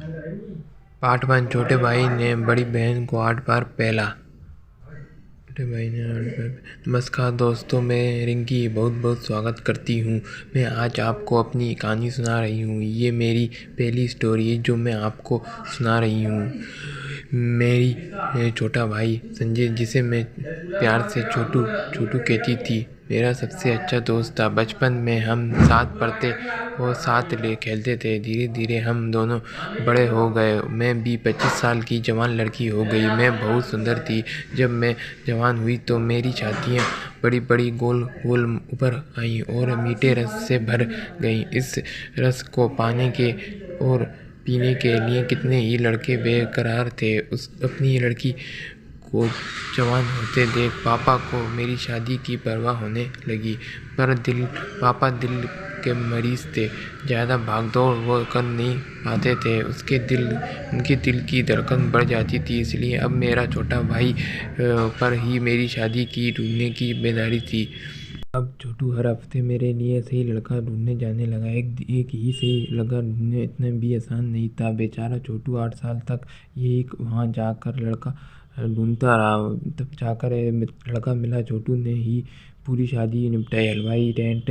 Part 1। छोटे भाई ने बड़ी बहन को 8 बार पहला। छोटे भाई ने 8 बार। नमस्कार दोस्तों, मैं रिंकी बहुत बहुत स्वागत करती हूँ। मैं आज आपको अपनी कहानी सुना रही हूँ। ये मेरी पहली स्टोरी है जो मैं आपको सुना रही हूँ। मेरी छोटा भाई संजय, जिसे मैं प्यार से छोटू छोटू कहती थी, मेरा सबसे अच्छा दोस्त था। बचपन में हम साथ पढ़ते और साथ खेलते थे। धीरे धीरे हम दोनों बड़े हो गए। मैं भी 25 साल की जवान लड़की हो गई। मैं बहुत सुंदर थी। जब मैं जवान हुई तो मेरी छातियाँ बड़ी बड़ी गोल गोल ऊपर आईं और मीठे रस से भर गईं। इस रस को पाने के और पीने के लिए कितने ही लड़के बेकरार थे। अपनी लड़की को जवान होते देख पापा को मेरी शादी की परवाह होने लगी। पर पापा दिल के मरीज थे। ज़्यादा भागदौड़ वो कर नहीं पाते थे। उनके दिल की धड़कन बढ़ जाती थी। इसलिए अब मेरा छोटा भाई पर ही मेरी शादी की ढूंढने की बेदारी थी। अब छोटू हर हफ्ते मेरे लिए सही लड़का ढूंढने जाने लगा। एक ही सही लड़का ढूंढने इतना भी आसान नहीं था। बेचारा छोटू 8 साल तक ये वहाँ जाकर लड़का ढूंढता रहा। तब जाकर लड़का मिला। छोटू ने ही पूरी शादी निपटाई। हलवाई, टेंट,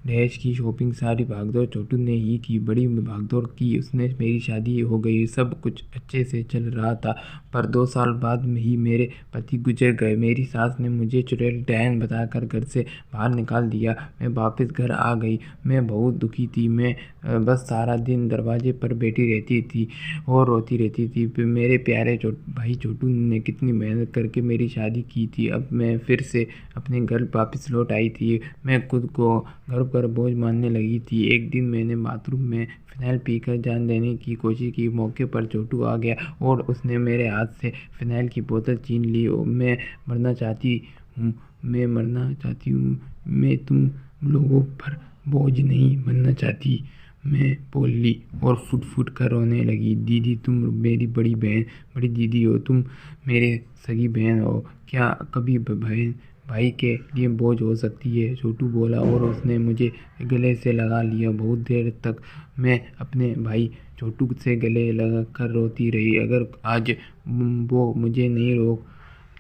दहेज की शॉपिंग, सारी भागदौड़ छोटू ने ही की। बड़ी भागदौड़ की उसने। मेरी शादी हो गई। सब कुछ अच्छे से चल रहा था। पर 2 साल बाद में ही मेरे पति गुजर गए। मेरी सास ने मुझे चुड़ैल डायन बताकर घर से बाहर निकाल दिया। मैं वापस घर आ गई। मैं बहुत दुखी थी। मैं बस सारा दिन दरवाजे पर बैठी रहती थी और रोती रहती थी। फिर मेरे प्यारे भाई छोटू ने कितनी मेहनत करके मेरी शादी की थी। अब मैं फिर से अपने घर वापस लौट आई थी। मैं खुद को घर पर बोझ मानने लगी थी। एक दिन मैंने बाथरूम में फिनाइल पीकर जान देने की कोशिश की। मौके पर छोटू आ गया और उसने मेरे हाथ से फिनाइल की बोतल छीन ली। मैं मरना चाहती हूँ। मैं तुम लोगों पर बोझ नहीं बनना चाहती, मैं बोल ली और फुट फुट कर रोने लगी। दीदी, तुम मेरी बड़ी दीदी हो। तुम मेरे सगी बहन हो। क्या कभी बहन भाई के लिए बोझ हो सकती है? छोटू बोला और उसने मुझे गले से लगा लिया। बहुत देर तक मैं अपने भाई छोटू से गले लगा कर रोती रही। अगर आज वो मुझे नहीं रोक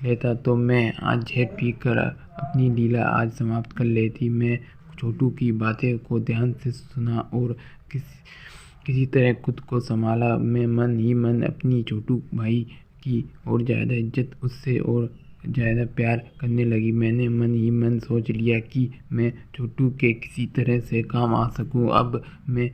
लेता तो मैं आज झेल पी कर अपनी लीला आज समाप्त कर लेती। मैं छोटू की बातें को ध्यान से सुना और किसी तरह खुद को संभाला। मैं मन ही मन अपनी छोटू भाई की और ज़्यादा इज्जत, उससे और ज़्यादा प्यार करने लगी। मैंने मन ही मन सोच लिया कि मैं छोटू के किसी तरह से काम आ सकूं। अब मैं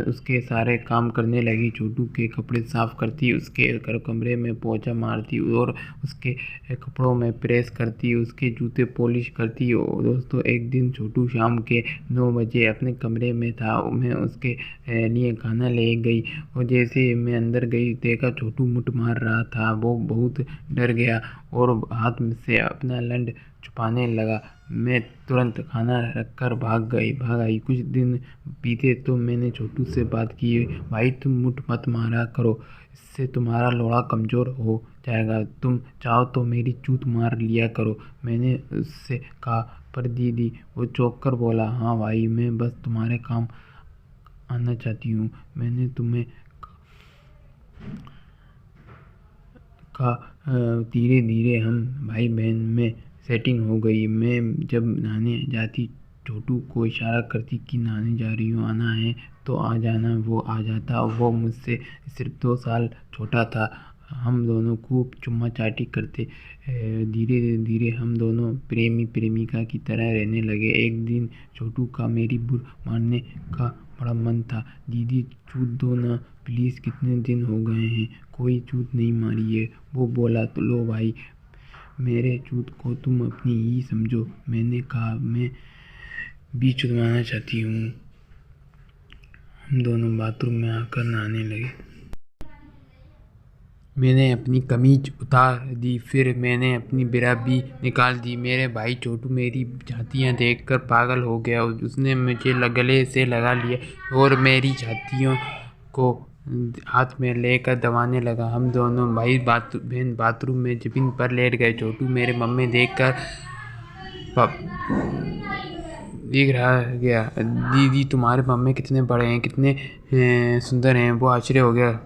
उसके सारे काम करने लगी। छोटू के कपड़े साफ़ करती, उसके कमरे में पोंछा मारती और उसके कपड़ों में प्रेस करती, उसके जूते पॉलिश करती। दोस्तों, एक दिन छोटू शाम के 9 बजे अपने कमरे में था। मैं उसके लिए खाना ले गई और जैसे मैं अंदर गई देखा छोटू मुठ मार रहा था। वो बहुत डर गया और हाथ से अपना लंड छुपाने लगा। मैं तुरंत खाना रखकर भाग आई। कुछ दिन बीते तो मैंने छोटू से बात की। भाई, तुम मुठ मत मारा करो, इससे तुम्हारा लोड़ा कमज़ोर हो जाएगा। तुम चाहो तो मेरी चूत मार लिया करो, मैंने उससे कहा। पर दीदी, वो चौंक कर बोला, हाँ भाई, मैं बस तुम्हारे काम आना चाहती हूँ। मैंने तुम्हें कहा। धीरे धीरे हम भाई बहन में सेटिंग हो गई। मैं जब नहाने जाती छोटू को इशारा करती कि नहाने जा रही हूँ, आना है तो आ जाना। वो आ जाता। वो मुझसे सिर्फ 2 साल छोटा था। हम दोनों खूब चुम्मा चाटी करते। धीरे धीरे हम दोनों प्रेमी प्रेमिका की तरह रहने लगे। एक दिन छोटू का मेरी बुर मानने का बड़ा मन था। दीदी, छूट दो ना प्लीज़, कितने दिन हो गए हैं कोई छूत नहीं मारी है। वो बोला, तो लो भाई, मेरे छूत को तुम अपनी ही समझो। मैंने कहा, मैं भी चुदवाना चाहती हूँ। हम दोनों बाथरूम में आकर नहाने लगे। मैंने अपनी कमीज उतार दी। फिर मैंने अपनी बिरा भी निकाल दी। मेरे भाई छोटू मेरी छातियाँ देखकर पागल हो गया। उसने मुझे गले से लगा लिया और मेरी छातियों को हाथ में लेकर दबाने लगा। हम दोनों भाई बहन बाथरूम में जमीन पर लेट गए। छोटू मेरे मम्मी देखकर दिख रहा गया। दीदी तुम्हारे मम्मी कितने बड़े हैं, कितने सुंदर हैं, वो आश्चर्य हो गया।